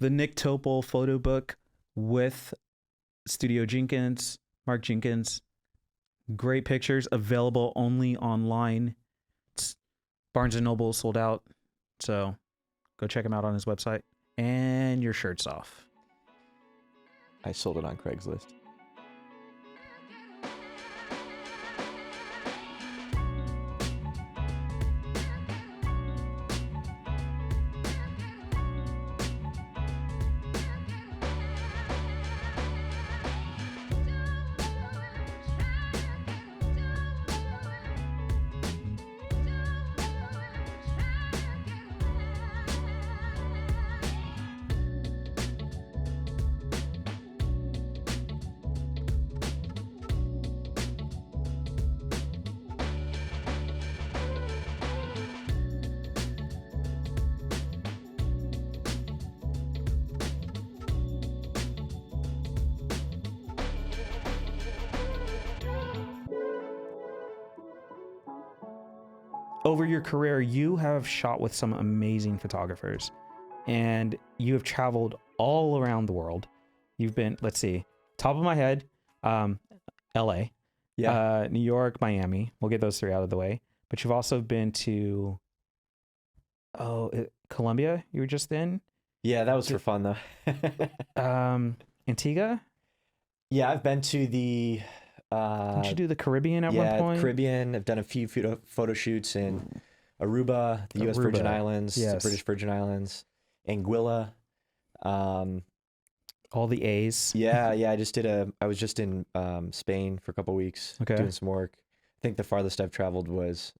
the Nick Topel photo book with Studio Jenkins, Mark Jenkins. Great pictures, available only online. It's Barnes & Noble sold out, so go check him out on his website. And your shirt's off. I sold it on Craigslist. Over your career, you have shot with some amazing photographers, and you have traveled all around the world. You've been, let's see, top of my head, LA, New York, Miami. We'll get those three out of the way. But you've also been to, Colombia. You were just in. Yeah, that was for fun though. Antigua. Yeah, I've been to the. Did you do the Caribbean at one point? Yeah, Caribbean. I've done a few photo shoots in Aruba, the U.S. Virgin Islands, the British Virgin Islands, Anguilla. All the A's. Yeah. I was just in Spain for a couple of weeks doing some work. I think the farthest I've traveled was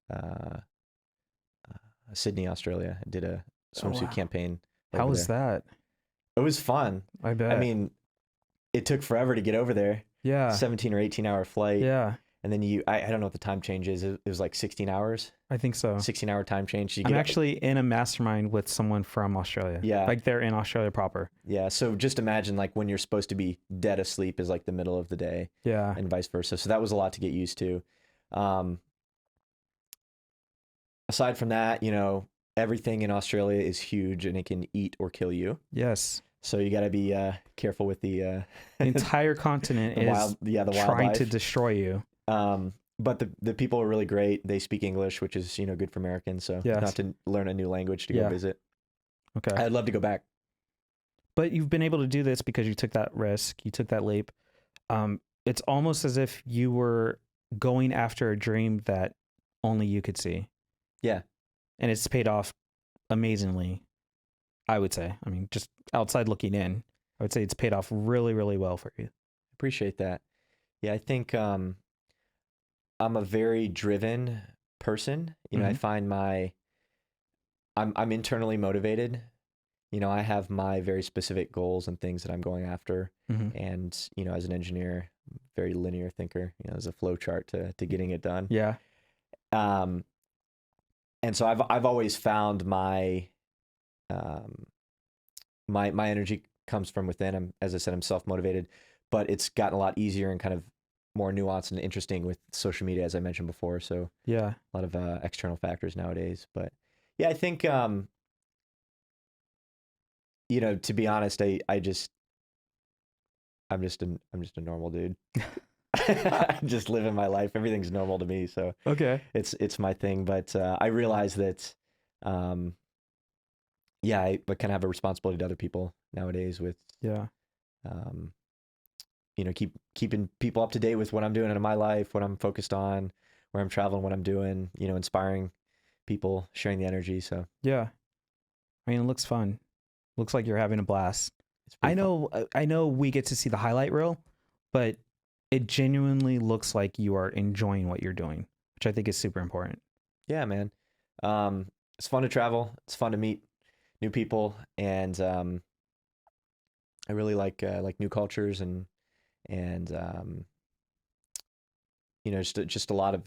Sydney, Australia. I did a swimsuit campaign. How was that? It was fun. I bet. I mean, it took forever to get over there. Yeah. 17 or 18 hour flight. Yeah. And then I don't know what the time change is. It was like 16 hours. I think so. 16-hour time change. I'm actually in a mastermind with someone from Australia. Yeah. Like they're in Australia proper. Yeah. So just imagine like when you're supposed to be dead asleep is like the middle of the day. Yeah. And vice versa. So that was a lot to get used to. Aside from that, everything in Australia is huge and it can eat or kill you. Yes. So you got to be careful with the entire continent is trying to destroy you. But the people are really great. They speak English, which is good for Americans. So not to learn a new language to go visit. Okay, I'd love to go back. But you've been able to do this because you took that risk. You took that leap. It's almost as if you were going after a dream that only you could see. Yeah, and it's paid off amazingly. I would say. I mean, just outside looking in, I would say it's paid off really, really well for you. Appreciate that. Yeah, I think I'm a very driven person. I find I'm internally motivated. I have my very specific goals and things that I'm going after. And, as an engineer, very linear thinker, there's a flow chart to getting it done. Yeah. And so I've always found my energy comes from within. As I said, I'm self-motivated, but it's gotten a lot easier and kind of more nuanced and interesting with social media, as I mentioned before. So yeah, a lot of external factors nowadays. But yeah, I think to be honest, I'm just a normal dude. I'm just living my life. Everything's normal to me. So okay, it's my thing. But I realize that I kind of have a responsibility to other people nowadays with keeping people up to date with what I'm doing in my life, what I'm focused on, where I'm traveling, what I'm doing, inspiring people, sharing the energy. So yeah, I mean, it looks fun. Looks like you're having a blast. I know we get to see the highlight reel, but it genuinely looks like you are enjoying what you're doing, which I think is super important. Yeah, man. It's fun to travel. It's fun to meet new people, and I really like new cultures and just a lot of,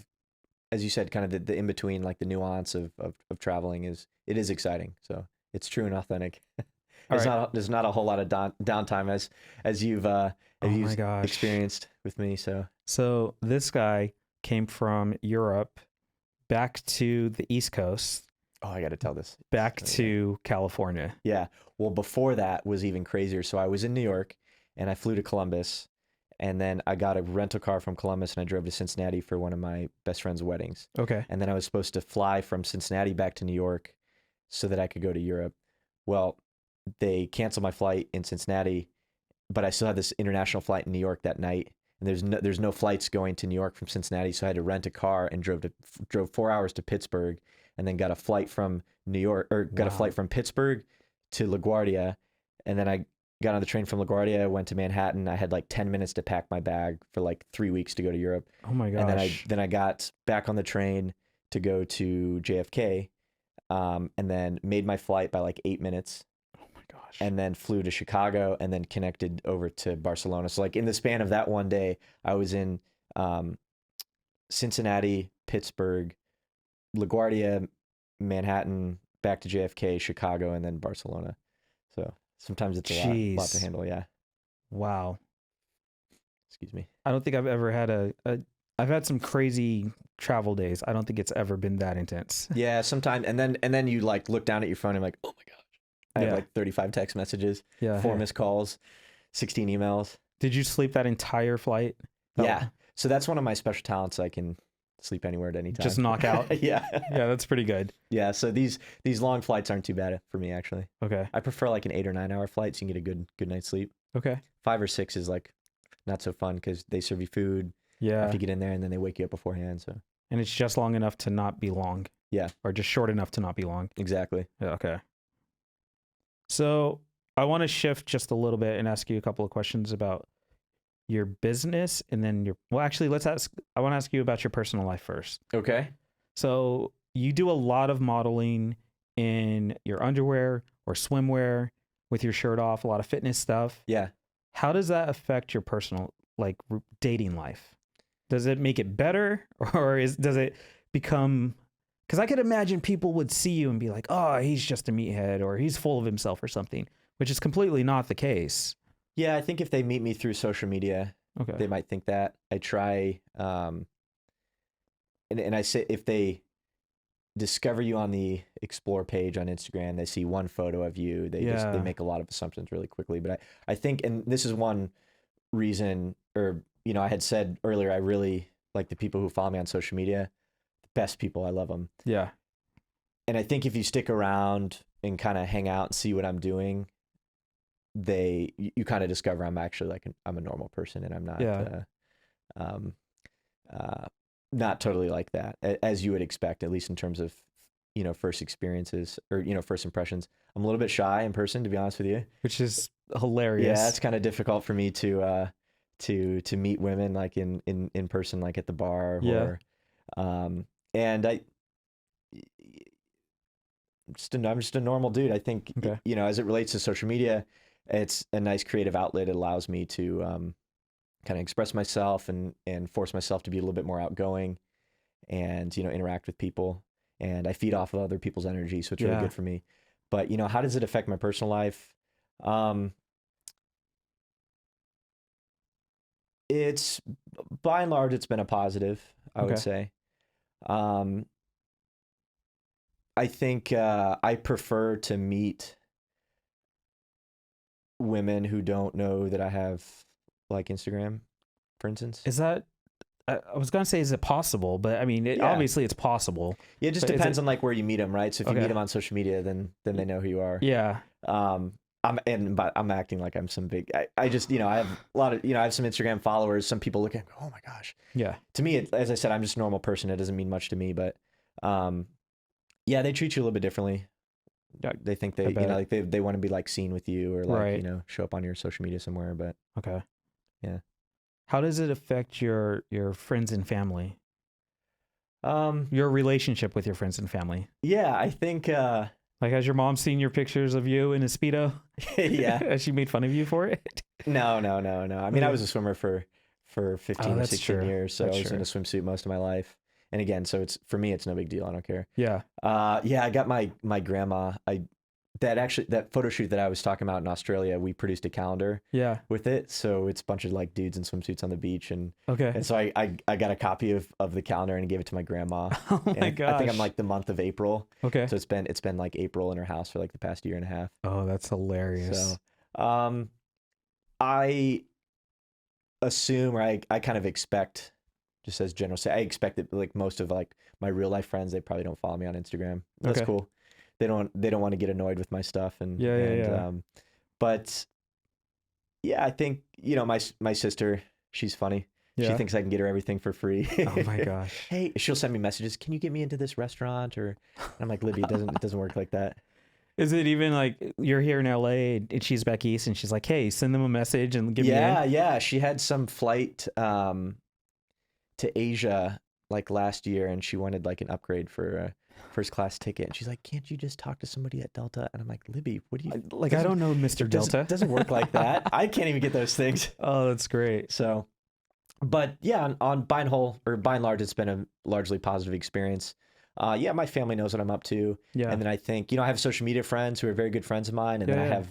as you said, kind of the in between, like the nuance of traveling is exciting. So it's true and authentic. There's not a whole lot of downtime as you've experienced with me. So this guy came from Europe back to the East Coast. Oh, I got to tell this. back So, to California. yeah. Well, before that was even crazier. So I was in New York and I flew to Columbus, and then I got a rental car from Columbus and I drove to Cincinnati for one of my best friend's weddings. Okay. And then I was supposed to fly from Cincinnati back to New York so that I could go to Europe. Well, they canceled my flight in Cincinnati, but I still had this international flight in New York that night. And there's no flights going to New York from Cincinnati, so I had to rent a car and drove 4 hours to Pittsburgh, and then got a flight from New York, or got a flight from Pittsburgh to LaGuardia, and then I got on the train from LaGuardia, went to Manhattan. I had like 10 minutes to pack my bag for like 3 weeks to go to Europe. Oh my gosh. And then I got back on the train to go to JFK, and then made my flight by like 8 minutes. Oh my gosh. And then flew to Chicago and then connected over to Barcelona. So like in the span of that one day, I was in Cincinnati, Pittsburgh, LaGuardia, Manhattan, back to JFK, Chicago, and then Barcelona. So sometimes it's a lot to handle. Yeah. Wow. Excuse me. I don't think I've ever had I've had some crazy travel days. I don't think it's ever been that intense. Yeah, sometimes, and then you like look down at your phone and like, oh my gosh, I have like 35 text messages, 4 missed calls, 16 emails. Did you sleep that entire flight? Yeah. So that's one of my special talents. I can sleep anywhere at any time. Just knock out. Yeah. Yeah, that's pretty good. Yeah. So these long flights aren't too bad for me, actually. Okay. I prefer like an 8 or 9 hour flight so you can get a good night's sleep. Okay. 5 or 6 is like not so fun because they serve you food. Yeah. After you get in there, and then they wake you up beforehand. So. And it's just long enough to not be long. Yeah. Or just short enough to not be long. Exactly. Yeah, okay. So I want to shift just a little bit and ask you a couple of questions about your business, and then actually I want to ask you about your personal life first. Okay. So you do a lot of modeling in your underwear or swimwear with your shirt off, a lot of fitness stuff. Yeah. How does that affect your personal, like, dating life? Does it make it better, or does it become, because I could imagine people would see you and be like, oh, he's just a meathead, or he's full of himself or something, which is completely not the case. Yeah, I think if they meet me through social media, they might think that. I try, and I say if they discover you on the explore page on Instagram, they see one photo of you, they make a lot of assumptions really quickly. But I think, and this is one reason, or I had said earlier, I really like the people who follow me on social media, the best people. I love them. Yeah. And I think if you stick around and kind of hang out and see what I'm doing, you kind of discover I'm actually I'm a normal person, and I'm not, not totally like that, as you would expect, at least in terms of, first experiences or, first impressions. I'm a little bit shy in person, to be honest with you. Which is hilarious. Yeah, it's kind of difficult for me to meet women like in person, like at the bar, or and I'm just a normal dude. I think as it relates to social media, it's a nice creative outlet. It allows me to kind of express myself and force myself to be a little bit more outgoing, and interact with people, and I feed off of other people's energy, so it's really good for me. But how does it affect my personal life? It's by and large, it's been a positive, I would say. I think I prefer to meet women who don't know that I have like Instagram, for instance. Is that, I was going to say, is it possible? But I mean, obviously it's possible. Yeah, it just depends on like where you meet them, right? So if you meet them on social media, then they know who you are. Yeah. But I'm acting like I'm some big, I just, I have a lot of, I have some Instagram followers. Some people look at, oh my gosh. Yeah. To me, as I said, I'm just a normal person. It doesn't mean much to me, but they treat you a little bit differently. They think they, like they want to be like seen with you, or like, show up on your social media somewhere, but. Okay. Yeah. How does it affect your friends and family? Your relationship with your friends and family? Yeah, I think, like, has your mom seen your pictures of you in a Speedo? Yeah. Has she made fun of you for it? No. I mean, I was a swimmer for 15 or 16 years, so I was in a swimsuit most of my life. And again, so for me, it's no big deal. I don't care. Yeah. I got my grandma. that photo shoot that I was talking about in Australia, we produced a calendar Yeah. with it. So it's a bunch of like dudes in swimsuits on the beach. Okay. And so I got a copy of the calendar and gave it to my grandma. Oh my and gosh. I think I'm like the month of April. Okay. So it's been like April in her house for like the past year and a half. Oh, that's hilarious. So, I assume, or I kind of expect, just as general say, I expect that like most of like my real life friends, they probably don't follow me on Instagram. That's Okay. cool. They don't want to get annoyed with my stuff Yeah. but yeah, I think, you know, my sister, she's funny. She Yeah. thinks I can get her everything for free. Oh my gosh. Hey, she'll send me messages. Can you get me into this restaurant? Or I'm like, Libby, it doesn't work like that. Is it even like you're here in LA and she's back east and she's like, hey, send them a message and give me in? Yeah. She had some flight to Asia like last year, and she wanted like an upgrade for a first class ticket. And she's like, can't you just talk to somebody at Delta? And I'm like, Libby, what do you Like, I don't know, Mr. Delta. It doesn't work like that. I can't even get those things. Oh, that's great. So, but yeah, on by and large, it's been a largely positive experience. Yeah, my family knows what I'm up to. Yeah. And then I think, you know, I have social media friends who are very good friends of mine. And then I have,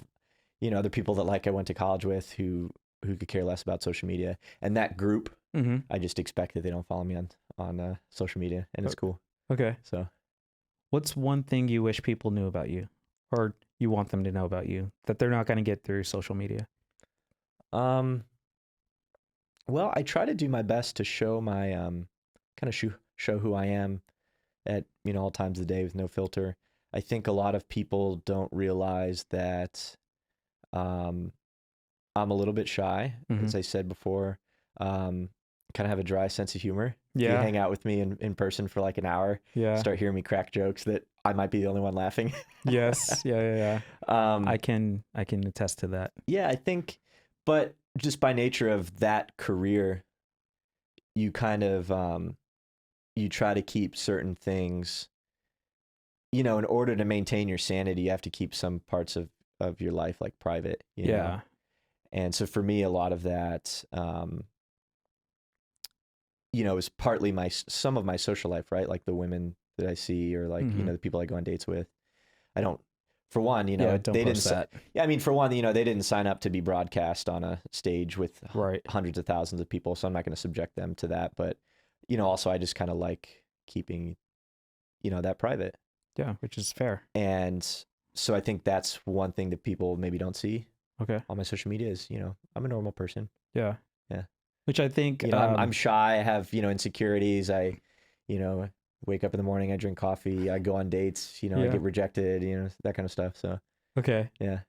you know, other people that like I went to college with who could care less about social media. And that group, I just expect that they don't follow me on social media, and it's cool. Okay. So what's one thing you wish people knew about you, or you want them to know about you, that they're not going to get through social media? well, I try to do my best to show my kind of show who I am at, you know, all times of the day with no filter. I think a lot of people don't realize that I'm a little bit shy, as I said before. Kind of have a dry sense of humor. Yeah. You hang out with me in person for like an hour, start hearing me crack jokes that I might be the only one laughing. Yes. Yeah. I can attest to that. Yeah, I think, but just by nature of that career, you kind of you try to keep certain things, you know, in order to maintain your sanity, you have to keep some parts of your life like private, you know? And so for me, a lot of that, you know, is partly some of my social life, right? Like the women that I see, or like, you know, the people I go on dates with. I don't, for one, you know, don't they post didn't, that. yeah, I mean, for one, you know, they didn't sign up to be broadcast on a stage with hundreds of thousands of people. So I'm not going to subject them to that. But, you know, also I just kind of like keeping, you know, that private. Yeah, which is fair. And so I think that's one thing that people maybe don't see. Okay. On my social media is, you know, I'm a normal person. Yeah. Which I think, you know, I'm shy. I have, you know, insecurities. I, you know, wake up in the morning, I drink coffee, I go on dates, you know, I get rejected, you know, that kind of stuff. So, okay. Yeah.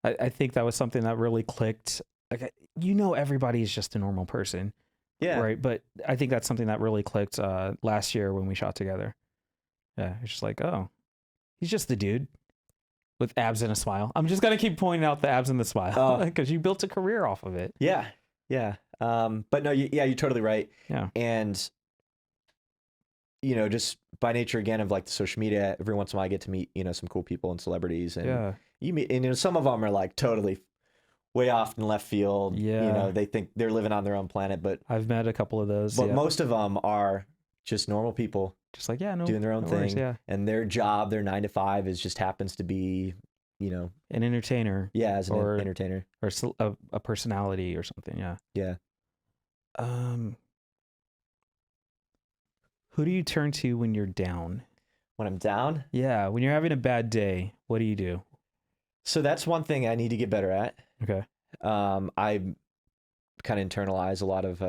I think that was something that really clicked. Like, you know, everybody is just a normal person. Yeah. Right. But I think that's something that really clicked last year when we shot together. Yeah. It's just like, oh, he's just the dude with abs and a smile. I'm just going to keep pointing out the abs and the smile because you built a career off of it. Yeah. Yeah. But no, you're totally right. Yeah. And, you know, just by nature again of like the social media, every once in a while I get to meet, you know, some cool people and celebrities, and you meet, and you know, some of them are like totally way off in left field. Yeah. You know, they think they're living on their own planet, but I've met a couple of those. But most of them are just normal people. Just like, doing their own thing. Worries, and their job, their 9 to 5 is just happens to be, you know, an entertainer. Yeah. As an entertainer or a personality or something. Yeah. Yeah. Who do you turn to when you're down? When I'm down? Yeah. When you're having a bad day, what do you do? So that's one thing I need to get better at. Okay. I kind of internalize a lot of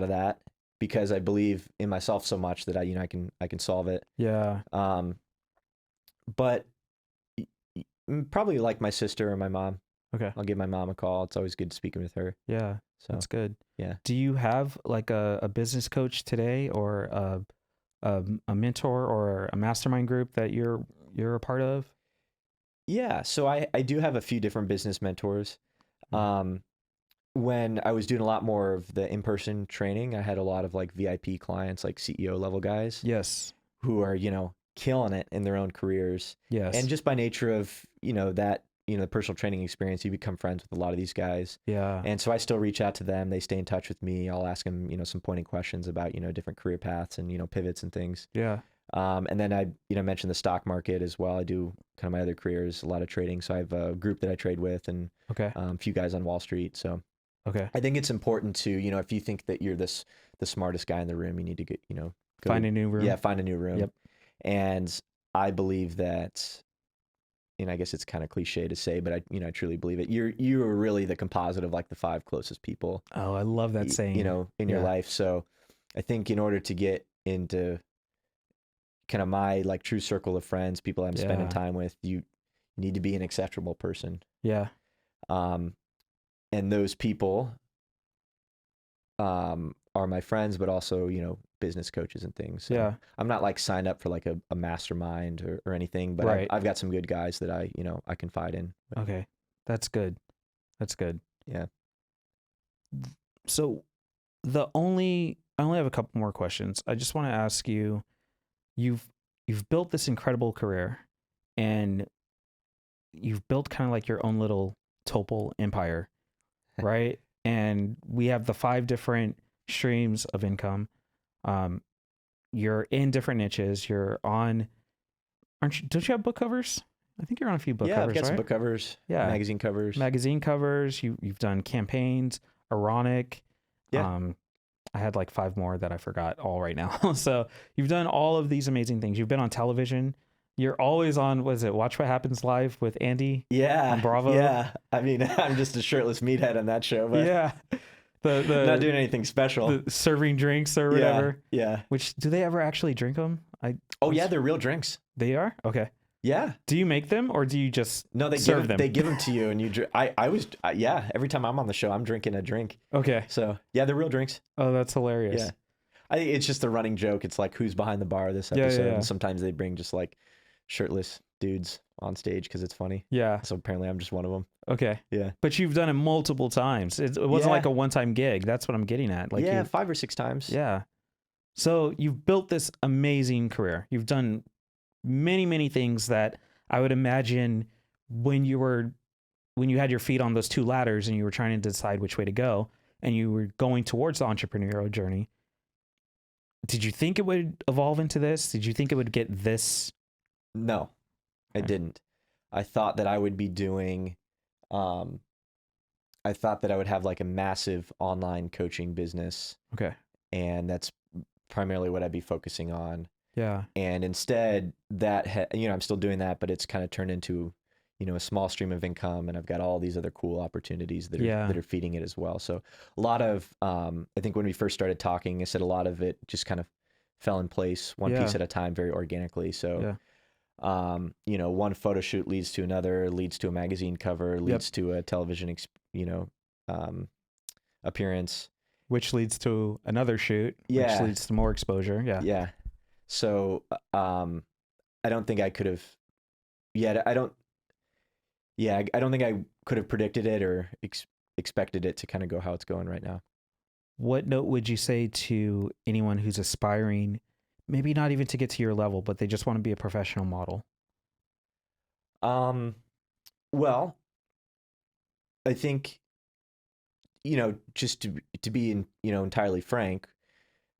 that because I believe in myself so much that I can solve it. Yeah. But probably like my sister or my mom. Okay. I'll give my mom a call. It's always good speaking with her. Yeah. So that's good. Yeah. Do you have like a business coach today, or a mentor or a mastermind group that you're a part of? Yeah. So I do have a few different business mentors. When I was doing a lot more of the in-person training, I had a lot of like VIP clients, like CEO level guys. Yes. Who are, you know, killing it in their own careers. Yes. And just by nature of, you know, that, you know, the personal training experience, you become friends with a lot of these guys. Yeah. And so I still reach out to them. They stay in touch with me. I'll ask them, you know, some pointing questions about, you know, different career paths and, you know, pivots and things. Yeah. And then I, mentioned the stock market as well. I do kind of my other careers, a lot of trading. So I have a group that I trade with and Okay. a few guys on Wall Street. So Okay. I think it's important to, if you think that you're the smartest guy in the room, you need to get, Find a new room. Yeah, find a new room. Yep. And I believe that, I guess it's kind of cliche to say, but I truly believe it. You are really the composite of like the 5 closest people. Oh, I love that saying. In your life. So I think in order to get into kind of my like true circle of friends, people I'm spending time with, you need to be an acceptable person. Yeah. And those people are my friends, but also, business coaches and things. So Yeah. I'm not like signed up for like a mastermind or anything, but Right. I've got some good guys that I confide in. Okay. That's good. That's good. Yeah. So I only have a couple more questions. I just want to ask you, you've built this incredible career and you've built kind of like your own little Topel empire, right? And we have the 5 different streams of income. You're in different niches. Don't you have book covers? I think you're on a few book covers, I've got right? some book covers, magazine covers. Magazine covers. You've done campaigns, Ironic. Yeah. I had like 5 more that I forgot all right now. So you've done all of these amazing things. You've been on television. You're always on, what is it, Watch What Happens Live with Andy? Yeah. On Bravo? Yeah. I mean, I'm just a shirtless meathead on that show, but Yeah. The not doing anything special. the serving drinks or whatever. Yeah. Which, do they ever actually drink them? Yeah, they're real drinks. They are? Okay. Yeah. Do you make them or do you just they serve them? They give them to you and you drink. Every time I'm on the show, I'm drinking a drink. Okay. So yeah, they're real drinks. Oh, that's hilarious. Yeah. It's just a running joke. It's like, who's behind the bar this episode? Yeah. And sometimes they bring just like shirtless dudes on stage because it's funny. Yeah. So apparently I'm just one of them. Okay. Yeah. But you've done it multiple times. It wasn't like a one-time gig. That's what I'm getting at. Like 5 or 6 times. Yeah. So you've built this amazing career. You've done many, many things that I would imagine when you had your feet on those 2 ladders and you were trying to decide which way to go and you were going towards the entrepreneurial journey. Did you think it would evolve into this? Did you think it would get this? No, I didn't. I thought that I would be doing, I thought that I would have like a massive online coaching business. Okay. And that's primarily what I'd be focusing on. Yeah. And instead I'm still doing that, but it's kind of turned into, a small stream of income, and I've got all these other cool opportunities that are feeding it as well. So a lot of, I think when we first started talking, I said a lot of it just kind of fell in place one piece at a time, very organically. So, one photo shoot leads to another, leads to a magazine cover, leads to a television, appearance. Which leads to another shoot, which leads to more exposure. Yeah. Yeah. So, I don't think I could have, I don't think I could have predicted it or expected it to kind of go how it's going right now. What note would you say to anyone who's aspiring, maybe not even to get to your level, but they just want to be a professional model? Well, I think, just to be entirely frank,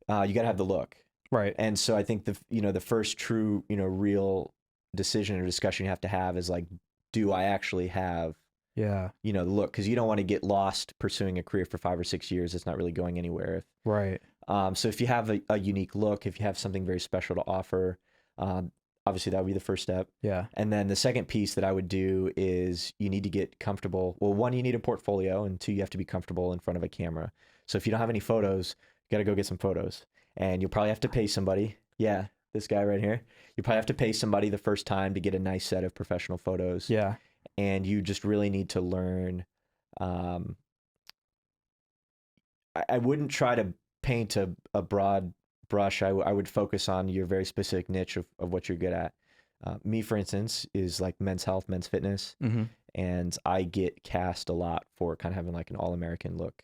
you got to have the look. Right. And so I think the first true, real decision or discussion you have to have is like, do I actually have, the look? Because you don't want to get lost pursuing a career for 5 or 6 years. It's not really going anywhere. Right. So if you have a unique look, if you have something very special to offer, obviously that would be the first step. Yeah. And then the second piece that I would do is you need to get comfortable. Well, 1, you need a portfolio, and 2, you have to be comfortable in front of a camera. So if you don't have any photos, you got to go get some photos, and you'll probably have to pay somebody. Yeah. This guy right here, you probably have to pay somebody the first time to get a nice set of professional photos. Yeah. And you just really need to learn. I wouldn't try to paint a broad brush. I would focus on your very specific niche of what you're good at. Me, for instance, is like men's health, men's fitness. Mm-hmm. And I get cast a lot for kind of having like an all-American look,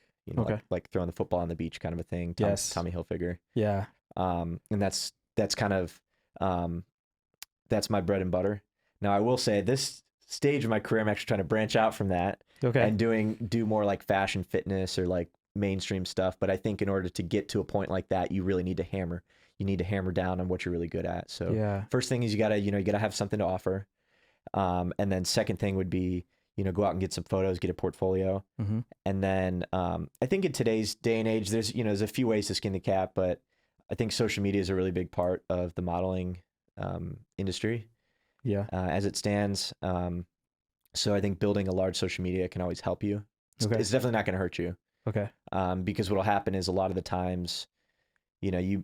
like throwing the football on the beach kind of a thing. Tommy Hilfiger. Yeah. And that's kind of, that's my bread and butter. Now I will say at this stage of my career, I'm actually trying to branch out from that. Okay. And do more like fashion fitness or like mainstream stuff. But I think in order to get to a point like that, you really need to hammer. you need to hammer down on what you're really good at. So Yeah. first thing is you gotta have something to offer. And then second thing would be, go out and get some photos, get a portfolio. Mm-hmm. And then I think in today's day and age, there's a few ways to skin the cat, but I think social media is a really big part of the modeling industry Yeah. as it stands. So I think building a large social media can always help you. Okay. It's definitely not going to hurt you. Okay. Because what'll happen is a lot of the times, you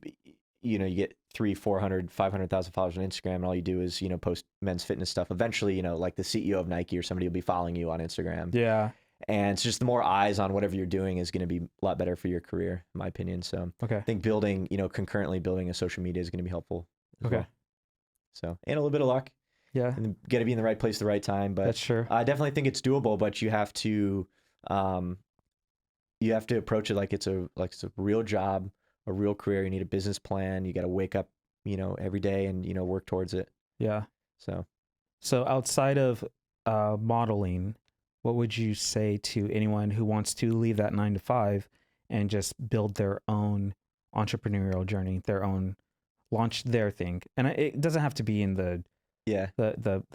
get 300, 400, 500,000 followers on Instagram, and all you do is, post men's fitness stuff. Eventually, like the CEO of Nike or somebody will be following you on Instagram. Yeah. And it's just the more eyes on whatever you're doing is going to be a lot better for your career, in my opinion. So Okay. I think concurrently building a social media is going to be helpful as Okay. well. So, and a little bit of luck. Yeah. And got to be in the right place at the right time. But That's true. I definitely think it's doable, but you have to approach it like it's a real job, a real career. You need a business plan. You got to wake up, every day and, work towards it. Yeah. So outside of modeling, what would you say to anyone who wants to leave that 9 to 5 and just build their own entrepreneurial journey, launch their thing? And it doesn't have to be in the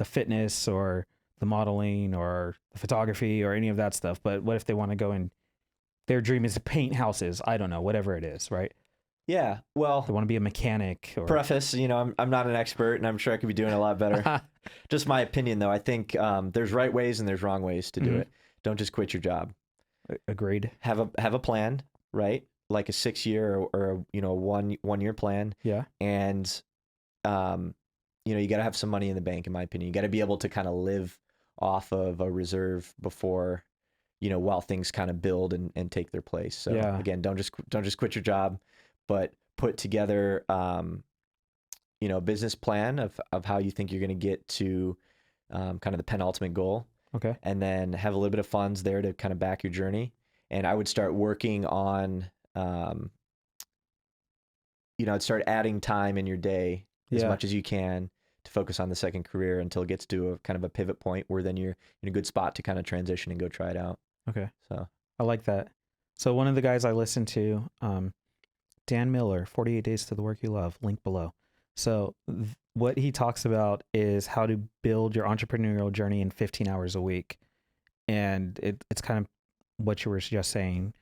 fitness or the modeling or the photography or any of that stuff. But what if they want to go and their dream is to paint houses? I don't know, whatever it is, right? yeah, well, They want to be a mechanic or preface, I'm not an expert, and I'm sure I could be doing a lot better. Just my opinion, though. I think there's right ways and there's wrong ways to do it. Don't just quit your job. Agreed. Have a plan, right? Like a 6-year or a 1 year plan. Yeah. And you got to have some money in the bank, in my opinion. You got to be able to kind of live off of a reserve before, while things kind of build and take their place. So again, don't just quit your job, but put together, a business plan of how you think you're going to get to kind of the penultimate goal. Okay. And then have a little bit of funds there to kind of back your journey. And I would start working on, I'd start adding time in your day as much as you can to focus on the second career until it gets to a kind of a pivot point where then you're in a good spot to kind of transition and go try it out. Okay. So I like that. So one of the guys I listened to, Dan Miller, 48 Days to the Work You Love, link below. So what he talks about is how to build your entrepreneurial journey in 15 hours a week. And it's kind of what you were just saying.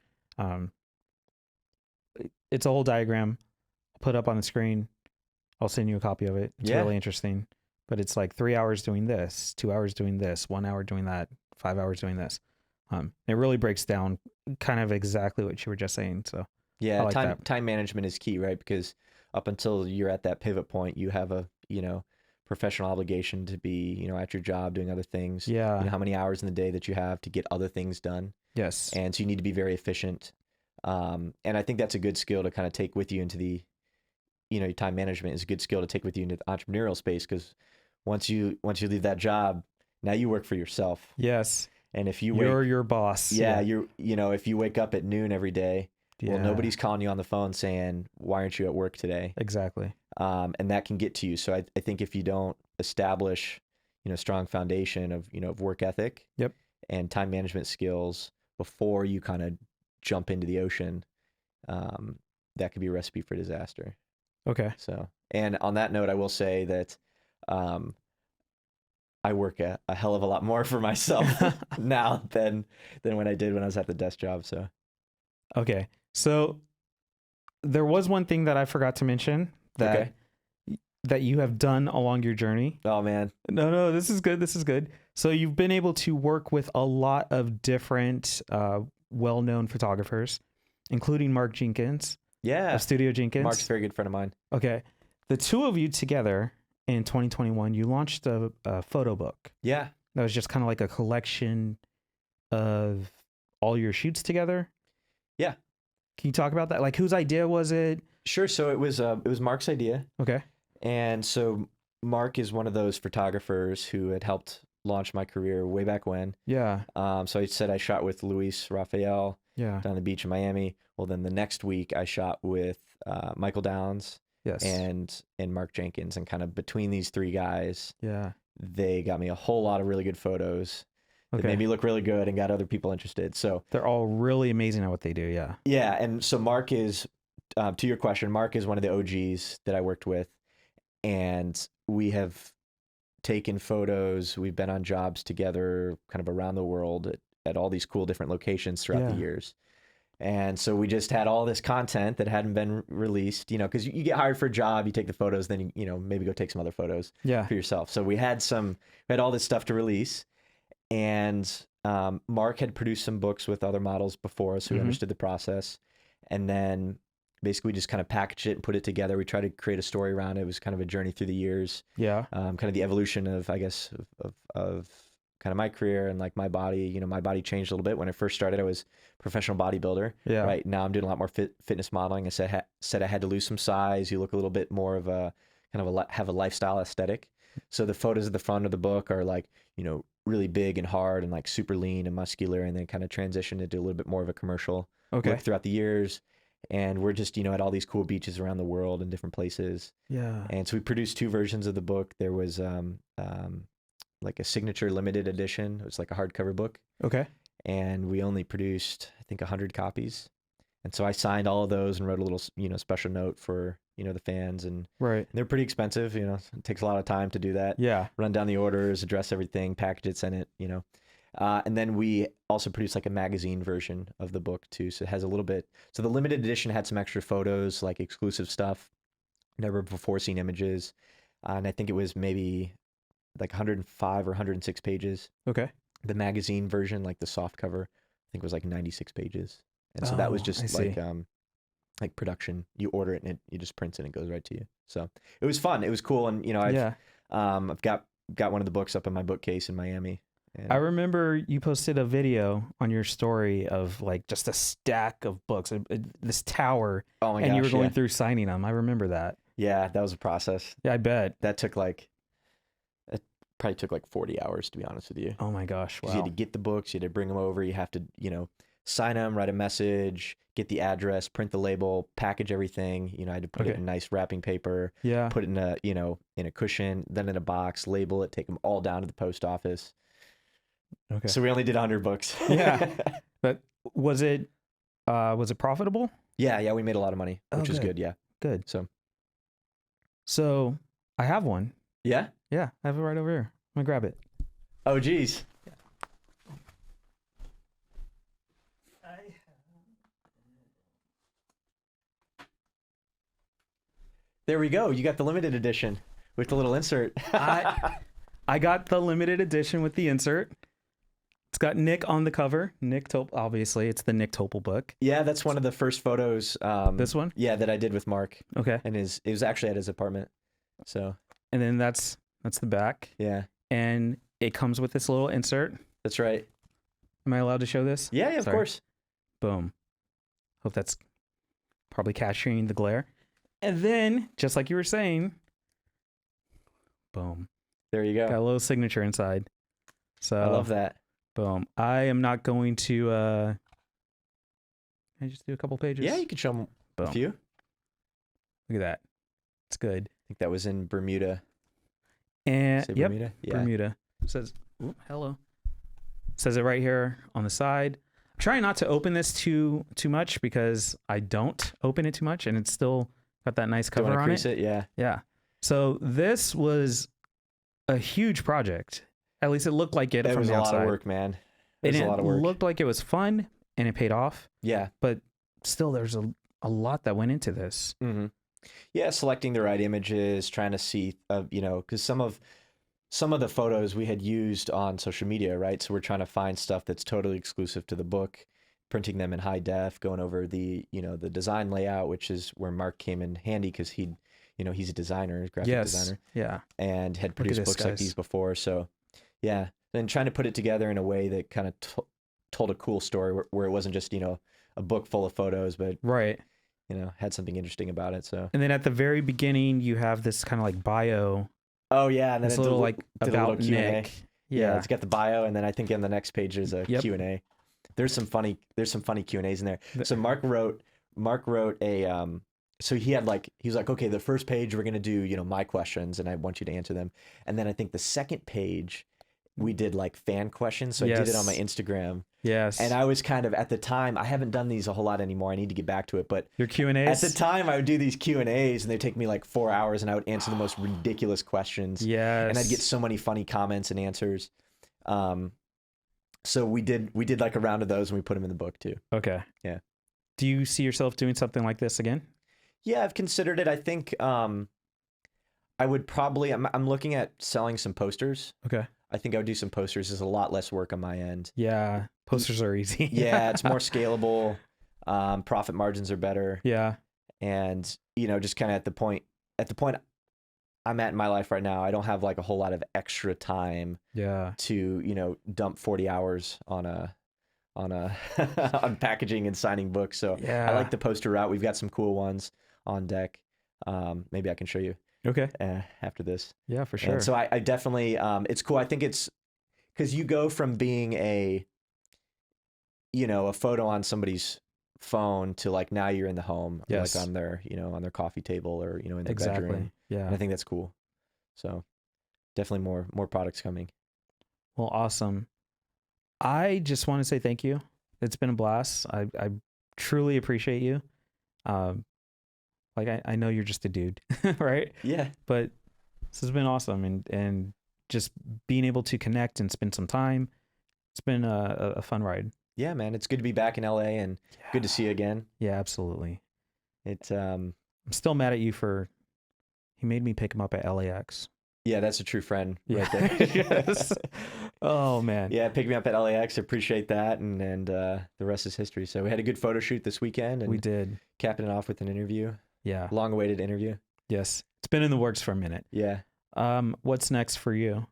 It's a whole diagram. I'll put up on the screen. I'll send you a copy of it. It's really interesting. But it's like 3 hours doing this, 2 hours doing this, 1 hour doing that, 5 hours doing this. It really breaks down kind of exactly what you were just saying. So yeah, like time management is key, right? Because up until you're at that pivot point, you have a professional obligation to be at your job doing other things. Yeah. How many hours in the day that you have to get other things done. Yes. And so you need to be very efficient. And I think that's a good skill to kind of take with you into the your time management is a good skill to take with you into the entrepreneurial space, because once you leave that job, now you work for yourself. Yes. And if you're your boss. Yeah, if you wake up at noon every day, well, nobody's calling you on the phone saying, why aren't you at work today? Exactly. And that can get to you. So I think if you don't establish, strong foundation of work ethic and time management skills before you kind of jump into the ocean, that could be a recipe for disaster. Okay. So, and on that note, I will say that I work a hell of a lot more for myself now than when I did when I was at the desk job. So, okay. So there was one thing that I forgot to mention that you have done along your journey. Oh man. No, this is good. This is good. So you've been able to work with a lot of different well-known photographers, including Mark Jenkins. Yeah. Of Studio Jenkins. Mark's a very good friend of mine. Okay. The two of you together in 2021, you launched a photo book. Yeah. That was just kind of like a collection of all your shoots together. Yeah. Can you talk about that? Like, whose idea was it? Sure. So it was Mark's idea. Okay. And so Mark is one of those photographers who had helped launch my career way back when. Yeah. So I said I shot with Luis Rafael down the beach in Miami. Well, then the next week I shot with Michael Downs and Mark Jenkins. And kind of between these three guys, they got me a whole lot of really good photos. It made me look really good and got other people interested. So they're all really amazing at what they do. Yeah. Yeah. And so Mark is to your question, Mark is one of the OGs that I worked with, and we have taken photos. We've been on jobs together kind of around the world at all these cool different locations throughout the years. And so we just had all this content that hadn't been released, because you get hired for a job, you take the photos, then, maybe go take some other photos for yourself. So we had all this stuff to release, and Mark had produced some books with other models before us who understood the process. And then basically just kind of packaged it and put it together. We tried to create a story around it. It was kind of a journey through the years. Yeah. Kind of the evolution of, I guess, of kind of my career and like my body. My body changed a little bit. When I first started, I was a professional bodybuilder. Yeah. Right now I'm doing a lot more fitness modeling. I said I had to lose some size. You look a little bit more of a kind of have a lifestyle aesthetic. So the photos at the front of the book are like, really big and hard and like super lean and muscular, and then kind of transitioned into a little bit more of a commercial look throughout the years. And we're just, at all these cool beaches around the world and different places. Yeah. And so we produced 2 versions of the book. There was like a signature limited edition. It was like a hardcover book. Okay. And we only produced, I think, 100 copies. And so I signed all of those and wrote a little, special note for, the fans. And they're pretty expensive. It takes a lot of time to do that. Yeah. Run down the orders, address everything, package it, send it, and then we also produced like a magazine version of the book too. So it has a little bit. So the limited edition had some extra photos, like exclusive stuff, never before seen images. And I think it was maybe like 105 or 106 pages. Okay. The magazine version, like the soft cover, I think was like 96 pages. And so that was just like production. You order it and you just print it and it goes right to you. So it was fun. It was cool. And I've got one of the books up in my bookcase in Miami. I remember you posted a video on your story of like just a stack of books, this tower, and you were going through signing them. I remember that. Yeah, that was a process. Yeah, I bet. It probably took like 40 hours, to be honest with you. Oh my gosh, wow. You had to get the books, you had to bring them over, you have to, sign them, write a message, get the address, print the label, package everything. I had to put it in nice wrapping paper, put it in a, in a cushion, then in a box, label it, take them all down to the post office. Okay. So we only did 100 books. Yeah. But was it profitable? Yeah, we made a lot of money, which is good. Yeah. Good. So I have one. Yeah? Yeah, I have it right over here. I'm gonna grab it. Oh, geez. Yeah. There we go. You got the limited edition with the little insert. I got the limited edition with the insert. It's got Nick on the cover. Nick Topel, obviously. It's the Nick Topel book. Yeah, that's one of the first photos. This one? Yeah, that I did with Mark. Okay. And it was actually at his apartment. So. And then that's the back. Yeah. And it comes with this little insert. That's right. Am I allowed to show this? Yeah, of course. Boom. Hope that's probably capturing the glare. And then, just like you were saying, boom. There you go. Got a little signature inside. So I love that. Boom. I am not going to, can I just do a couple pages? Yeah, you can show them a few. Look at that. It's good. I think that was in Bermuda. And yep, Bermuda? Yeah. Bermuda. It says, hello. It says it right here on the side. I'm trying not to open this too much because I don't open it too much and it's still got that nice cover on it. Yeah. Yeah. So this was a huge project. At least it looked like it from the outside. It was a lot of work, man. It was a lot of work. It looked like it was fun and it paid off. Yeah. But still, there's a lot that went into this. Mm-hmm. Yeah, selecting the right images, trying to see, because some of the photos we had used on social media, right? So we're trying to find stuff that's totally exclusive to the book, printing them in high def, going over the design layout, which is where Mark came in handy because he's a designer, graphic designer. Yeah. And had produced books like these before. So yeah. And trying to put it together in a way that kind of told a cool story where it wasn't just, a book full of photos, but right. Had something interesting about it. So. And then at the very beginning, you have this kind of like bio. Oh yeah. And then it's a little like about Nick. Yeah. It's got the bio. And then I think on the next page, there's a Q&A. There's some funny Q&As in there. So Mark wrote a, so he was like, okay, the first page we're going to do, my questions and I want you to answer them. And then I think the second page we did like fan questions. So I did it on my Instagram. Yes. And I was kind of, at the time, I haven't done these a whole lot anymore. I need to get back to it. But your Q&As? At the time, I would do these Q&As, and they'd take me like 4 hours, and I would answer the most ridiculous questions. Yes. And I'd get so many funny comments and answers. So we did like a round of those, and we put them in the book too. Okay. Yeah. Do you see yourself doing something like this again? Yeah, I've considered it. I think I would probably, I'm looking at selling some posters. Okay. I think I would do some posters. There's a lot less work on my end. Yeah. Posters are easy. Yeah, it's more scalable. Profit margins are better. Yeah. And, just kind of at the point I'm at in my life right now, I don't have like a whole lot of extra time to, dump 40 hours on on packaging and signing books. So I like the poster route. We've got some cool ones on deck. Maybe I can show you. Okay. After this. Yeah, for sure. And so I definitely, it's cool. I think it's because you go from being a photo on somebody's phone to like now you're in the home, or like on their, on their coffee table, or, in their bedroom. Yeah. And I think that's cool. So definitely more products coming. Well, awesome. I just want to say thank you. It's been a blast. I truly appreciate you. I know you're just a dude, right? Yeah. But this has been awesome, and just being able to connect and spend some time. It's been a fun ride. Yeah, man. It's good to be back in LA, and good to see you again. Yeah, absolutely. It's I'm still mad at you for he made me pick him up at LAX. Yeah, that's a true friend right there. Yes. Oh man. Yeah, pick me up at LAX. Appreciate that, and the rest is history. So we had a good photo shoot this weekend, and we did, capping it off with an interview. Yeah. Long-awaited interview. Yes. It's been in the works for a minute. Yeah. What's next for you?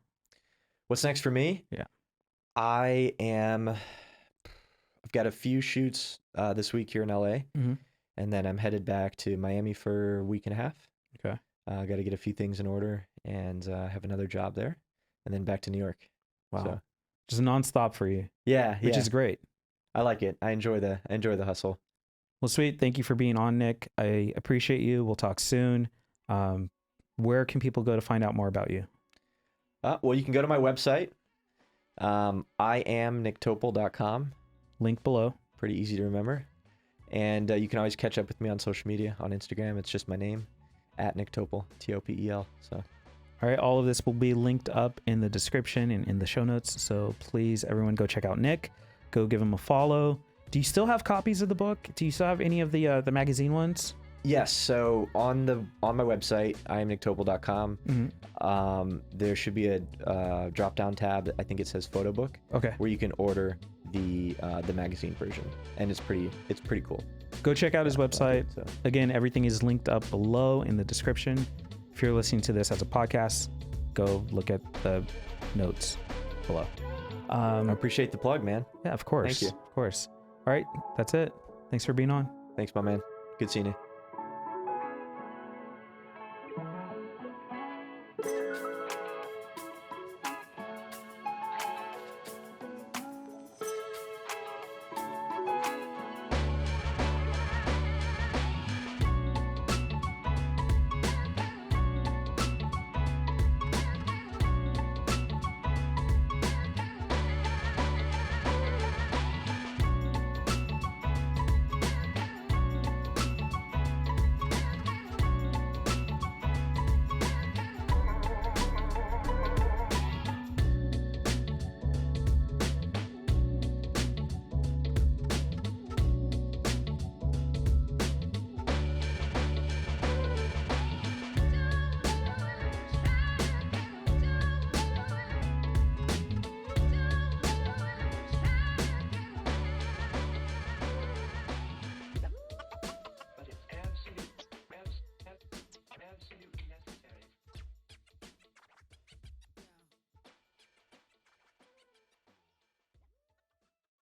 What's next for me? Yeah. I've got a few shoots this week here in LA, and then I'm headed back to Miami for a week and a half. Okay. I got to get a few things in order, and have another job there, and then back to New York. Wow. So, just nonstop for you. Yeah. Which is great. I like it. I enjoy the hustle. Well, sweet. Thank you for being on, Nick. I appreciate you. We'll talk soon. Where can people go to find out more about you? Well, you can go to my website. IamNickTopel.com. Link below. Pretty easy to remember. And you can always catch up with me on social media. On Instagram, it's just my name, @Nick Topel, Topel. So, all right. All of this will be linked up in the description and in the show notes. So please, everyone, go check out Nick. Go give him a follow. Do you still have copies of the book? Do you still have any of the magazine ones? Yes. So on my website, IamNickTopel.com, there should be a drop down tab. I think it says photo book. Okay. Where you can order the magazine version, and it's pretty cool. Go check out his website. So. Again, everything is linked up below in the description. If you're listening to this as a podcast, go look at the notes below. I appreciate the plug, man. Yeah, of course. Thank you. Of course. All right, that's it. Thanks for being on. Thanks, my man. Good seeing you.